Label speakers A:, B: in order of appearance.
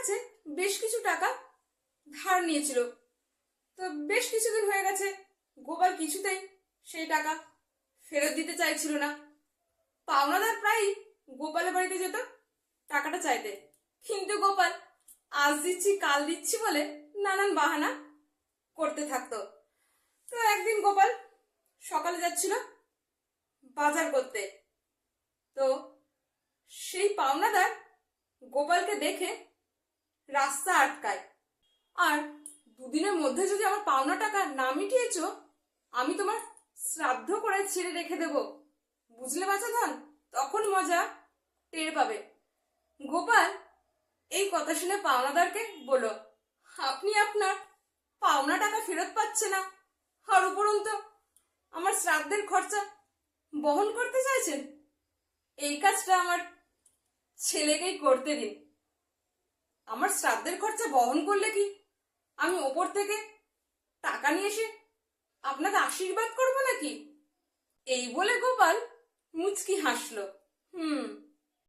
A: কাছে বেশ কিছু টাকা ধার নিয়েছিল। তো বেশ কিছুদিন হয়ে গেছে, গোপাল কিছুতেই সেই টাকা ফেরত দিতে চাইছিল না। পাওনাদার প্রায়ই গোপালের বাড়িতে যেত টাকাটা চাইতে, কিন্তু গোপাল আজ দিচ্ছি কাল দিচ্ছি বলে নানান বাহানা করতে থাকতো। তো একদিন গোপাল সকালে যাচ্ছিল বাজার করতে। তো সেই পাওনাদার গোপালকে দেখে রাস্তা আটকায়, আর দুদিনের মধ্যে যদি আমার পাওনা টাকা না মিটিয়েছো, আমি তোমার শ্রাদ্ধ করে ছেড়ে রেখে দেব, বুঝলে বাছাধন? তখন মজা টের পাবে। গোপাল এই কথা শুনে পাওনাদারকে বলল, আপনি আপনার পাওনা টাকা ফেরত পাচ্ছে না, আর উপরন্তু আমার শ্রাদ্ধের খরচা বহন করতে চাইছেন? এই কাজটা আমার ছেলেকেই করতে দিন। আমার শ্রাদ্ধের খরচা বহন করলে কি আমি ওপর থেকে টাকা নিয়ে এসে আপনাকে আশীর্বাদ করবো নাকি? এই বলে গোপাল মুচকি হাসলো।